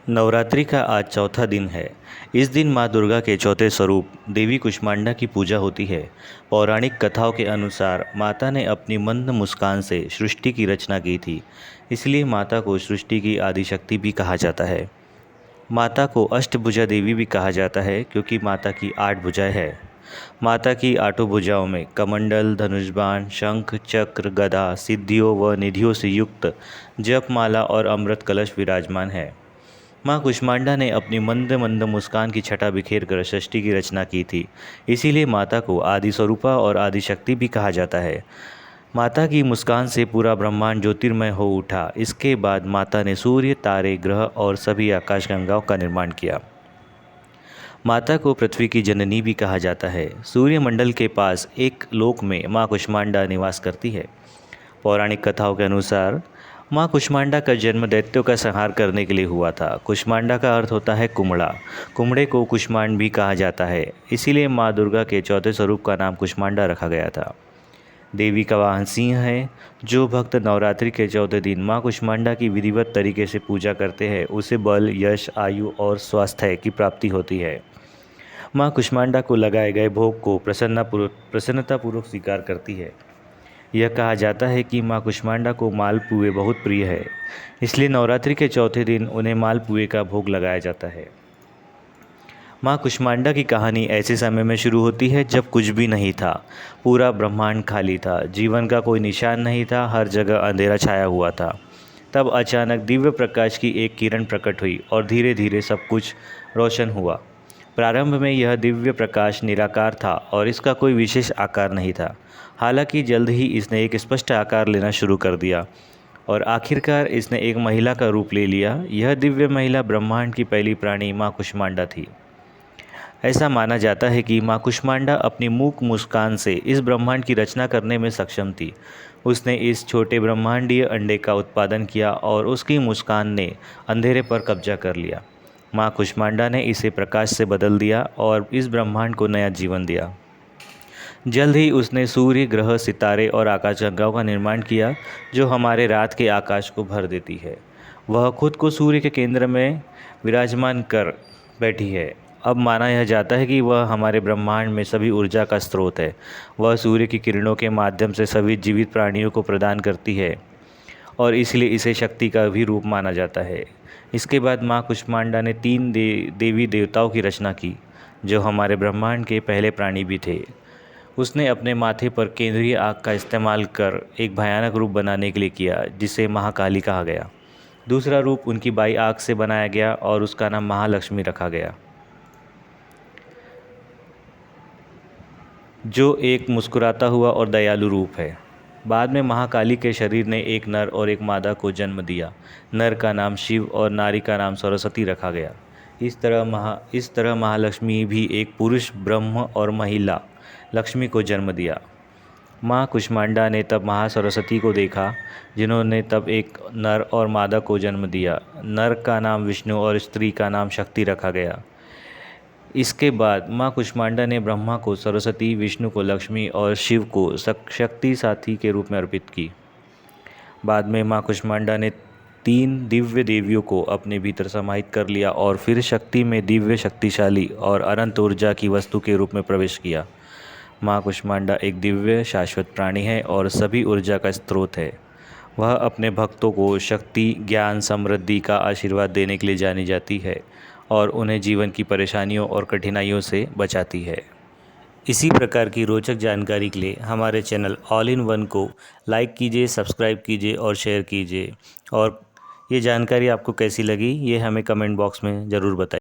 नवरात्रि का आज चौथा दिन है। इस दिन माँ दुर्गा के चौथे स्वरूप देवी कुष्मांडा की पूजा होती है। पौराणिक कथाओं के अनुसार माता ने अपनी मंद मुस्कान से सृष्टि की रचना की थी, इसलिए माता को सृष्टि की आदिशक्ति भी कहा जाता है। माता को अष्टभुजा देवी भी कहा जाता है क्योंकि माता की 8 भुजाएं हैं। माता की 8 भुजाओं में कमंडल, धनुष्बाण, शंख, चक्र, गदा, सिद्धियों व निधियों से युक्त जपमाला और अमृत कलश विराजमान है। माँ कुष्मांडा ने अपनी मंद मंद मुस्कान की छटा बिखेर कर सृष्टि की रचना की थी, इसीलिए माता को आदि स्वरूपा और आदि शक्ति भी कहा जाता है। माता की मुस्कान से पूरा ब्रह्मांड ज्योतिर्मय हो उठा। इसके बाद माता ने सूर्य, तारे, ग्रह और सभी आकाशगंगाओं का निर्माण किया। माता को पृथ्वी की जननी भी कहा जाता है। सूर्यमंडल के पास एक लोक में माँ कुष्मांडा निवास करती है। पौराणिक कथाओं के अनुसार माँ कुष्मांडा का जन्म दैत्यों का संहार करने के लिए हुआ था। कुष्मांडा का अर्थ होता है कुम्हड़ा। कुम्हड़े को कुष्मांड भी कहा जाता है, इसीलिए माँ दुर्गा के चौथे स्वरूप का नाम कुष्मांडा रखा गया था। देवी का वाहन सिंह है। जो भक्त नवरात्रि के चौथे दिन माँ कुष्मांडा की विधिवत तरीके से पूजा करते हैं, उसे बल, यश, आयु और स्वास्थ्य की प्राप्ति होती है। माँ कुष्मांडा को लगाए गए भोग को प्रसन्नतापूर्वक स्वीकार करती है। यह कहा जाता है कि माँ कुष्मांडा को मालपुए बहुत प्रिय है, इसलिए नवरात्रि के चौथे दिन उन्हें मालपुए का भोग लगाया जाता है। माँ कुष्मांडा की कहानी ऐसे समय में शुरू होती है जब कुछ भी नहीं था। पूरा ब्रह्मांड खाली था, जीवन का कोई निशान नहीं था, हर जगह अंधेरा छाया हुआ था। तब अचानक दिव्य प्रकाश की एक किरण प्रकट हुई और धीरे धीरे सब कुछ रोशन हुआ। प्रारंभ में यह दिव्य प्रकाश निराकार था और इसका कोई विशेष आकार नहीं था। हालांकि जल्द ही इसने एक स्पष्ट आकार लेना शुरू कर दिया और आखिरकार इसने एक महिला का रूप ले लिया। यह दिव्य महिला ब्रह्मांड की पहली प्राणी माँ कुष्मांडा थी। ऐसा माना जाता है कि माँ कुष्मांडा अपनी मूक मुस्कान से इस ब्रह्मांड की रचना करने में सक्षम थी। उसने इस छोटे ब्रह्मांडीय अंडे का उत्पादन किया और उसकी मुस्कान ने अंधेरे पर कब्जा कर लिया। माँ कुष्मांडा ने इसे प्रकाश से बदल दिया और इस ब्रह्मांड को नया जीवन दिया। जल्द ही उसने सूर्य, ग्रह, सितारे और आकाशगंगाओं का निर्माण किया, जो हमारे रात के आकाश को भर देती है। वह खुद को सूर्य के केंद्र में विराजमान कर बैठी है। अब माना यह जाता है कि वह हमारे ब्रह्मांड में सभी ऊर्जा का स्रोत है। वह सूर्य की किरणों के माध्यम से सभी जीवित प्राणियों को प्रदान करती है और इसलिए इसे शक्ति का भी रूप माना जाता है। इसके बाद माँ कुष्मांडा ने 3 देवी देवताओं की रचना की, जो हमारे ब्रह्मांड के पहले प्राणी भी थे। उसने अपने माथे पर केंद्रीय आग का इस्तेमाल कर एक भयानक रूप बनाने के लिए किया, जिसे महाकाली कहा गया। दूसरा रूप उनकी बाई आग से बनाया गया और उसका नाम महालक्ष्मी रखा गया, जो एक मुस्कुराता हुआ और दयालु रूप है। बाद में महाकाली के शरीर ने एक नर और एक मादा को जन्म दिया। नर का नाम शिव और नारी का नाम सरस्वती रखा गया। इस तरह महालक्ष्मी भी एक पुरुष ब्रह्म और महिला लक्ष्मी को जन्म दिया। माँ कुष्मांडा ने तब महासरस्वती को देखा, जिन्होंने तब एक नर और मादा को जन्म दिया। नर का नाम विष्णु और स्त्री का नाम शक्ति रखा गया। इसके बाद माँ कुष्मांडा ने ब्रह्मा को सरस्वती, विष्णु को लक्ष्मी और शिव को शक्ति साथी के रूप में अर्पित की। बाद में माँ कुष्मांडा ने 3 दिव्य देवियों को अपने भीतर समाहित कर लिया और फिर शक्ति में दिव्य, शक्तिशाली और अनंत ऊर्जा की वस्तु के रूप में प्रवेश किया। माँ कुष्मांडा एक दिव्य शाश्वत प्राणी है और सभी ऊर्जा का स्रोत है। वह अपने भक्तों को शक्ति, ज्ञान, समृद्धि का आशीर्वाद देने के लिए जानी जाती है और उन्हें जीवन की परेशानियों और कठिनाइयों से बचाती है। इसी प्रकार की रोचक जानकारी के लिए हमारे चैनल ऑल इन वन को लाइक कीजिए, सब्सक्राइब कीजिए और शेयर कीजिए। और ये जानकारी आपको कैसी लगी, ये हमें कमेंट बॉक्स में ज़रूर बताइए।